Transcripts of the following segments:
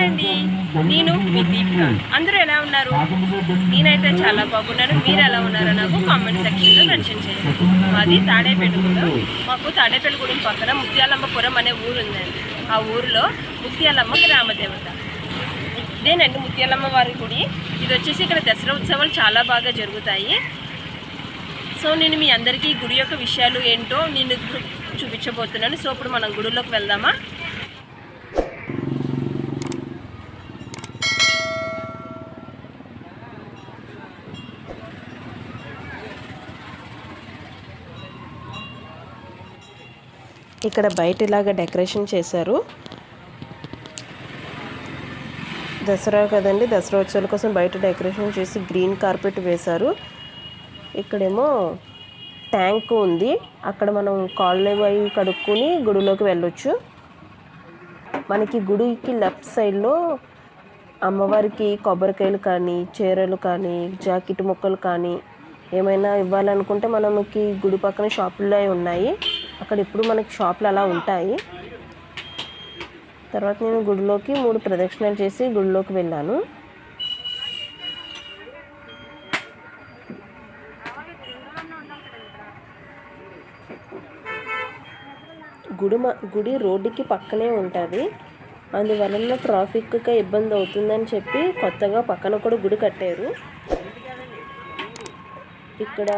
Hi అండి, నేను మీ దీపిక. అందరూ ఎలా ఉన్నారు? నేనైతే చాలా బాగున్నాను. మీరు ఎలా ఉన్నారో నాకు కామెంట్ సెక్షన్లో మెన్షన్ చేయండి. మాది తాడేపల్లిగూడెం. మాకు తాడేపల్లిగూడెం పక్కన ముత్యాలమ్మపురం అనే ఊరు ఉందండి. ఆ ఊరిలో ముత్యాలమ్మ గ్రామదేవత. ఇదేనండి ముత్యాలమ్మ వారి గుడి. ఇది వచ్చేసి ఇక్కడ దసరా ఉత్సవాలు చాలా బాగా జరుగుతాయి. సో నేను మీ అందరికీ గుడి యొక్క విషయాలు ఏంటో నేను చూపించబోతున్నాను. సో ఇప్పుడు మనం గుడిలోకి వెళ్దామా? ఇక్కడ బయట ఇలాగ డెకరేషన్ చేశారు. దసరా కదండి, దసరా ఉత్సవాల కోసం బయట డెకరేషన్ చేసి గ్రీన్ కార్పెట్ వేశారు. ఇక్కడేమో ట్యాంక్ ఉంది, అక్కడ మనం కాళ్ళు అవి కడుక్కొని గుడిలోకి వెళ్ళొచ్చు. మనకి గుడికి లెఫ్ట్ సైడ్లో అమ్మవారికి కొబ్బరికాయలు కానీ, చీరలు కానీ, జాకెట్ ముక్కలు కానీ ఏమైనా ఇవ్వాలనుకుంటే మనకి గుడి పక్కన షాపుల్లో ఉన్నాయి. అక్కడ ఇప్పుడు మనకి షాపులు అలా ఉంటాయి. తర్వాత నేను గుడిలోకి 3 ప్రదక్షిణాలు చేసి గుడిలోకి వెళ్ళాను. గుడి రోడ్డుకి పక్కనే ఉంటుంది. అందువలన ట్రాఫిక్కి ఇబ్బంది అవుతుందని చెప్పి కొత్తగా పక్కన కూడా గుడి కట్టారు. ఇక్కడ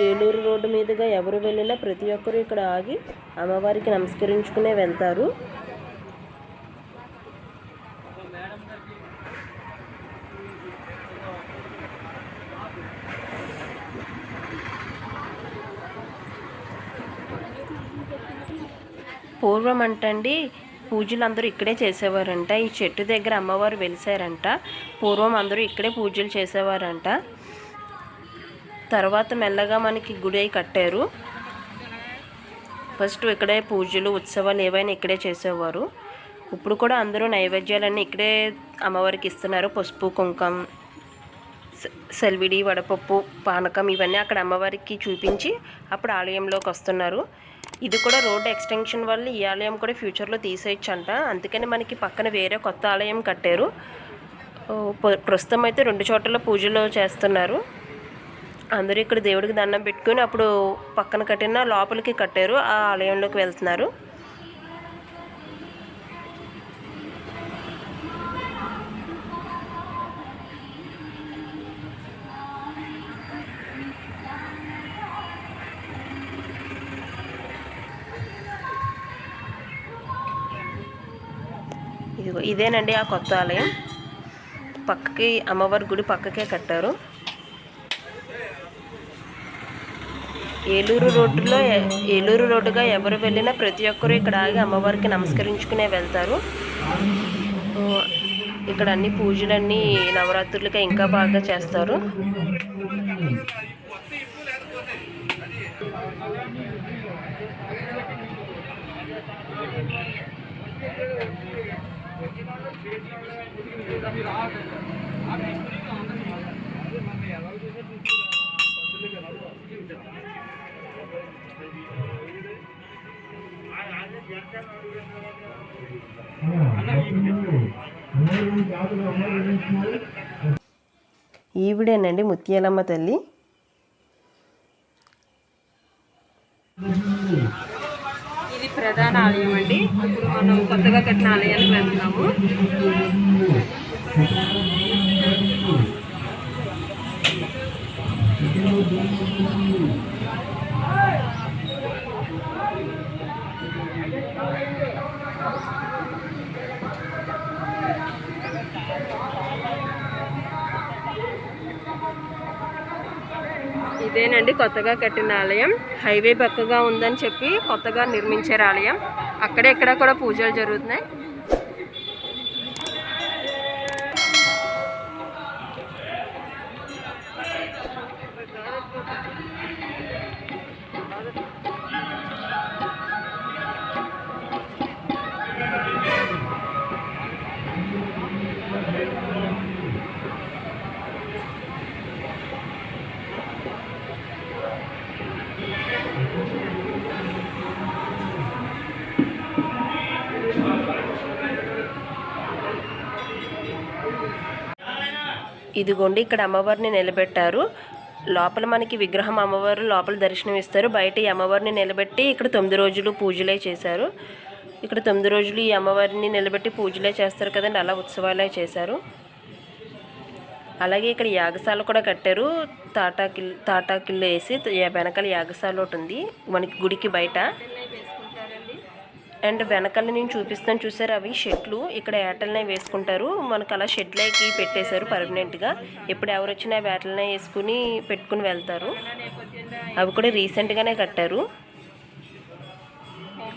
ఏలూరు రోడ్డు మీదుగా ఎవరు వెళ్ళినా ప్రతి ఒక్కరు ఇక్కడ ఆగి అమ్మవారికి నమస్కరించుకునే వెళ్తారు. పూర్వం అంటండి పూజలు అందరూ ఇక్కడే చేసేవారంట. ఈ చెట్టు దగ్గర అమ్మవారు వెలిసారంట. పూర్వం అందరూ ఇక్కడే పూజలు చేసేవారంట. తర్వాత మెల్లగా మనకి గుడి అయి కట్టారు. ఫస్ట్ ఇక్కడే పూజలు ఉత్సవాలు ఏవైనా ఇక్కడే చేసేవారు. ఇప్పుడు కూడా అందరూ నైవేద్యాలన్నీ ఇక్కడే అమ్మవారికి ఇస్తున్నారు. పసుపు, కుంకం, సెల్విడి, వడపప్పు, పానకం ఇవన్నీ అక్కడ అమ్మవారికి చూపించి అప్పుడు ఆలయంలోకి వస్తున్నారు. ఇది కూడా రోడ్ ఎక్స్టెన్షన్ వల్ల ఈ ఆలయం కూడా ఫ్యూచర్లో తీసేయచ్చంట. అందుకని మనకి పక్కన వేరే కొత్త ఆలయం కట్టారు. ప్రస్తుతం అయితే 2 చోట్ల పూజలు చేస్తున్నారు. అందరూ ఇక్కడ దేవుడికి దండం పెట్టుకుని అప్పుడు పక్కన కట్టిన లోపలికి కట్టారు, ఆ ఆలయంలోకి వెళ్తున్నారు. ఇదేనండి ఆ కొత్త ఆలయం. పక్కకి అమ్మవారి గుడి పక్కకే కట్టారు. ఏలూరు రోడ్డుగా ఎవరు వెళ్ళినా ప్రతి ఒక్కరూ ఇక్కడ ఆగి అమ్మవారికి నమస్కరించుకునే వెళ్తారు. ఇక్కడ అన్ని పూజలన్నీ నవరాత్రులకి ఇంకా బాగా చేస్తారు. ఈవిడేనండి ముత్యాలమ్మ తల్లి. ఇది ప్రధాన ఆలయం అండి. ఇప్పుడు మనం కొత్తగా కట్టిన ఆలయానికి వెళ్తున్నాము. ఇదేనండి కొత్తగా కట్టిన ఆలయం. హైవే పక్కగా ఉందని చెప్పి కొత్తగా నిర్మించారు ఆలయం. అక్కడే ఇక్కడ కూడా పూజలు జరుగుతున్నాయి. ఇదిగోండి ఇక్కడ అమ్మవారిని నిలబెట్టారు. లోపల మనకి విగ్రహం అమ్మవారు లోపల దర్శనం ఇస్తారు. బయట ఈ అమ్మవారిని నిలబెట్టి ఇక్కడ 9 రోజులు పూజలే చేశారు. ఇక్కడ 9 రోజులు ఈ అమ్మవారిని నిలబెట్టి పూజలే చేస్తారు కదండి, అలా ఉత్సవాలే చేశారు. అలాగే ఇక్కడ యాగశాల కూడా కట్టారు. తాటాకిళ్ళు వేసి వెనకాల యాగశాల ఒకటి ఉంది మనకి గుడికి బయట. అండ్ వెనకాల నేను చూపిస్తాను చూసారు, అవి షెడ్లు. ఇక్కడ ఏటలనే వేసుకుంటారు. మనకు అలా షెడ్లకి పెట్టేశారు పర్మనెంట్గా. ఎప్పుడు ఎవరు వచ్చినా వేటలనే వేసుకుని పెట్టుకుని వెళ్తారు. అవి కూడా రీసెంట్గానే కట్టారు.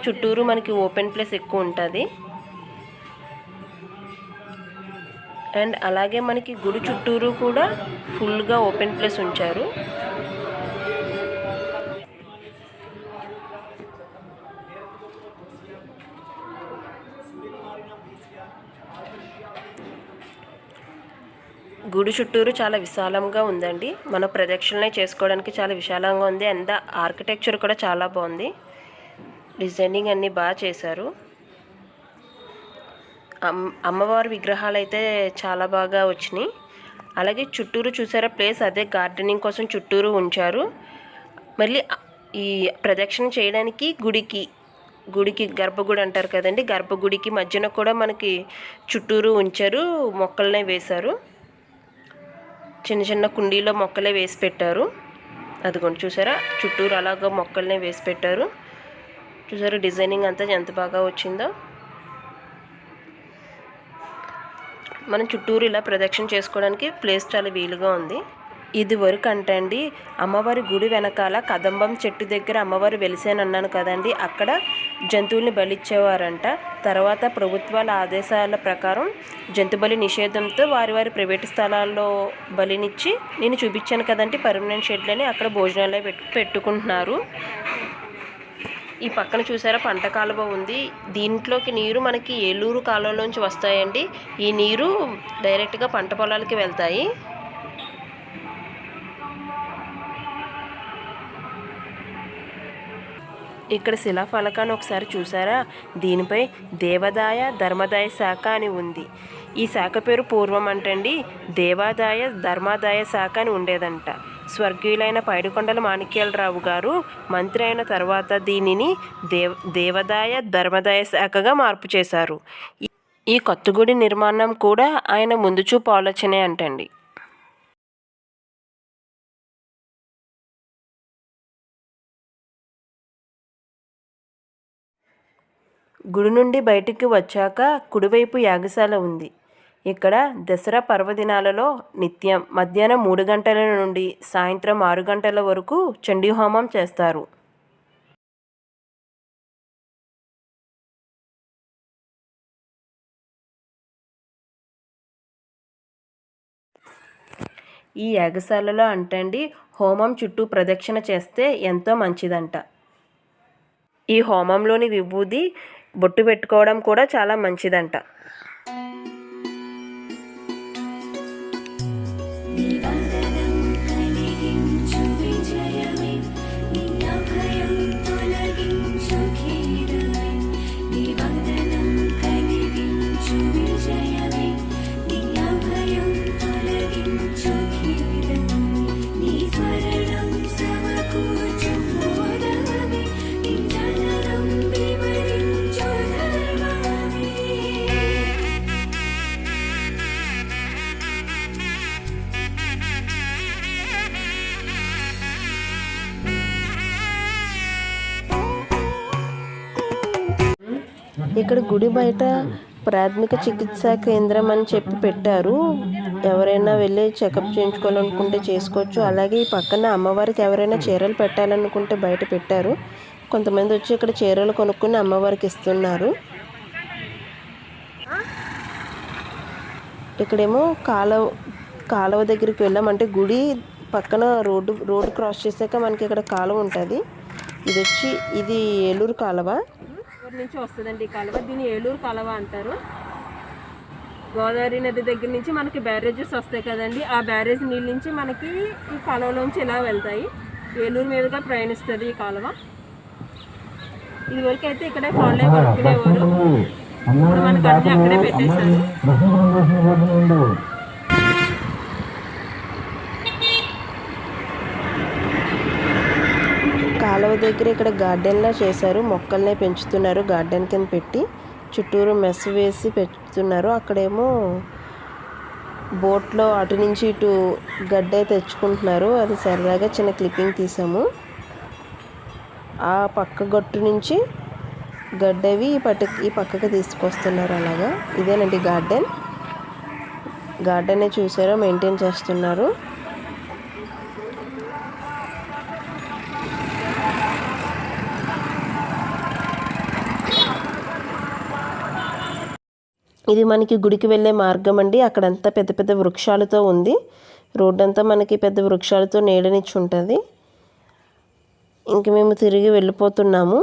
చుట్టూరు మనకి ఓపెన్ ప్లేస్ ఎక్కువ ఉంటుంది. అండ్ అలాగే మనకి గుడి చుట్టూరు కూడా ఫుల్గా ఓపెన్ ప్లేస్ ఉంచారు. గుడి చుట్టూరు చాలా విశాలంగా ఉందండి. మన ప్రదక్షిణలే చేసుకోవడానికి చాలా విశాలంగా ఉంది. అండ్ ఆర్కిటెక్చర్ కూడా చాలా బాగుంది. డిజైనింగ్ అన్నీ బాగా చేశారు. అమ్మవారి విగ్రహాలు అయితే చాలా బాగా వచ్చినాయి. అలాగే చుట్టూరు చూసారా ప్లేస్, అదే గార్డెనింగ్ కోసం చుట్టూరు ఉంచారు. మళ్ళీ ఈ ప్రదక్షిణ చేయడానికి గుడికి గర్భగుడి అంటారు కదండి, గర్భగుడికి మధ్యన కూడా మనకి చుట్టూరు ఉంచారు. మొక్కలనే వేశారు. చిన్న చిన్న కుండీలో మొక్కలే వేసి పెట్టారు. అదిగోండి చూసారా, చుట్టూరు అలాగా మొక్కలనే వేసి పెట్టారు. చూసారా డిజైనింగ్ అంతా ఎంత బాగా వచ్చిందో. మనం చుట్టూరు ఇలా ప్రదక్షిణ చేసుకోవడానికి ప్లేస్ చాలా వీలుగా ఉంది. ఇది వరకు అంటే అండి, అమ్మవారి గుడి వెనకాల కదంబం చెట్టు దగ్గర అమ్మవారు వెలిసానన్నాను కదండి, అక్కడ జంతువుల్ని బలిచ్చేవారంట. తర్వాత ప్రభుత్వాల ఆదేశాల ప్రకారం జంతు బలి నిషేధంతో వారి ప్రైవేటు స్థలాల్లో బలినిచ్చి, నేను చూపించాను కదండి పర్మనెంట్ షెడ్లని, అక్కడ భోజనాలే పెట్టుకుంటున్నారు. ఈ పక్కన చూసారా పంట కాలువ ఉంది. దీంట్లోకి నీరు మనకి ఏలూరు కాలువలోంచి వస్తాయండి. ఈ నీరు డైరెక్ట్గా పంట పొలాలకి వెళ్తాయి. ఇక్కడ శిలాఫలకాన్ని ఒకసారి చూసారా, దీనిపై దేవాదాయ ధర్మాదాయ శాఖ అని ఉంది. ఈ శాఖ పేరు పూర్వం అంటండి దేవాదాయ ధర్మాదాయ శాఖ అని ఉండేదంట. స్వర్గీయులైన పైడికొండల మాణిక్యాలరావు గారు మంత్రి అయిన తర్వాత దీనిని దేవాదాయ ధర్మాదాయ శాఖగా మార్పు చేశారు. ఈ కొత్త గుడి నిర్మాణం కూడా ఆయన ముందు చూపు ఆలోచనే అంటండి. గుడి నుండి బయటికి వచ్చాక కుడివైపు యాగశాల ఉంది. ఇక్కడ దసరా పర్వదినాలలో నిత్యం మధ్యాహ్నం 3 గంటల నుండి సాయంత్రం 6 గంటల వరకు చండీ హోమం చేస్తారు. ఈ యాగశాలలో అంటండి హోమం చుట్టూ ప్రదక్షిణ చేస్తే ఎంతో మంచిదంట. ఈ హోమంలోని విభూది బొట్టు పెట్టుకోవడం కూడా చాలా మంచిదంట. ఇక్కడ గుడి బయట ప్రాథమిక చికిత్సా కేంద్రం అని చెప్పి పెట్టారు. ఎవరైనా వెళ్ళి చెకప్ చేయించుకోవాలనుకుంటే చేసుకోవచ్చు. అలాగే ఈ పక్కన అమ్మవారికి ఎవరైనా చీరలు పెట్టాలనుకుంటే బయట పెట్టారు. కొంతమంది వచ్చి ఇక్కడ చీరలు కొనుక్కుని అమ్మవారికి ఇస్తున్నారు. ఇక్కడేమో కాలువ దగ్గరికి వెళ్ళామంటే గుడి పక్కన రోడ్డు క్రాస్ చేసాక మనకి ఇక్కడ కాలువ ఉంటుంది. ఇది ఏలూరు కాలువ నుంచి వస్తుందండి. ఈ కాలువ దీన్ని ఏలూరు కాలువ అంటారు. గోదావరి నది దగ్గర నుంచి మనకి బ్యారేజెస్ వస్తాయి కదండి, ఆ బ్యారేజ్ నీళ్ళ నుంచి మనకి ఈ కాలువలోంచి ఇలా వెళ్తాయి. ఏలూరు మీదుగా ప్రయాణిస్తుంది ఈ కాలువ. ఇదివరకు అయితే ఇక్కడే కాళ్ళే పట్టుకునేవారు, మనకి అన్నీ అక్కడే పెట్టేశారు. కాలువ దగ్గర ఇక్కడ గార్డెన్లా చేశారు, మొక్కల్నే పెంచుతున్నారు గార్డెన్ కింద పెట్టి, చుట్టూరు మెస్ వేసి పెంచుతున్నారు. అక్కడేమో బోట్లో అటు నుంచి ఇటు గడ్డే తెచ్చుకుంటున్నారు. అది సరదాగా చిన్న క్లిప్పింగ్ తీసాము. ఆ పక్క గట్టు నుంచి గడ్డవి ఈ పక్కకి తీసుకొస్తున్నారు. అలాగా ఇదేనండి గార్డెన్ చూసారో మెయింటైన్ చేస్తున్నారు. ఇది మనకి గుడికి వెళ్ళే మార్గం అండి. అక్కడంతా పెద్ద పెద్ద వృక్షాలతో ఉంది. రోడ్డు అంతా మనకి పెద్ద వృక్షాలతో నీడనిచ్చి ఉంటుంది. ఇంక మేము తిరిగి వెళ్ళిపోతున్నాము.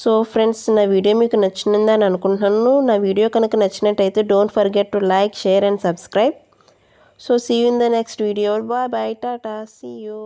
సో ఫ్రెండ్స్, నా వీడియో మీకు నచ్చిందని అనుకుంటున్నాను. నా వీడియో కనుక నచ్చినట్టయితే don't forget to like, share and subscribe. So see you in the next video. Bye bye, tata, see you.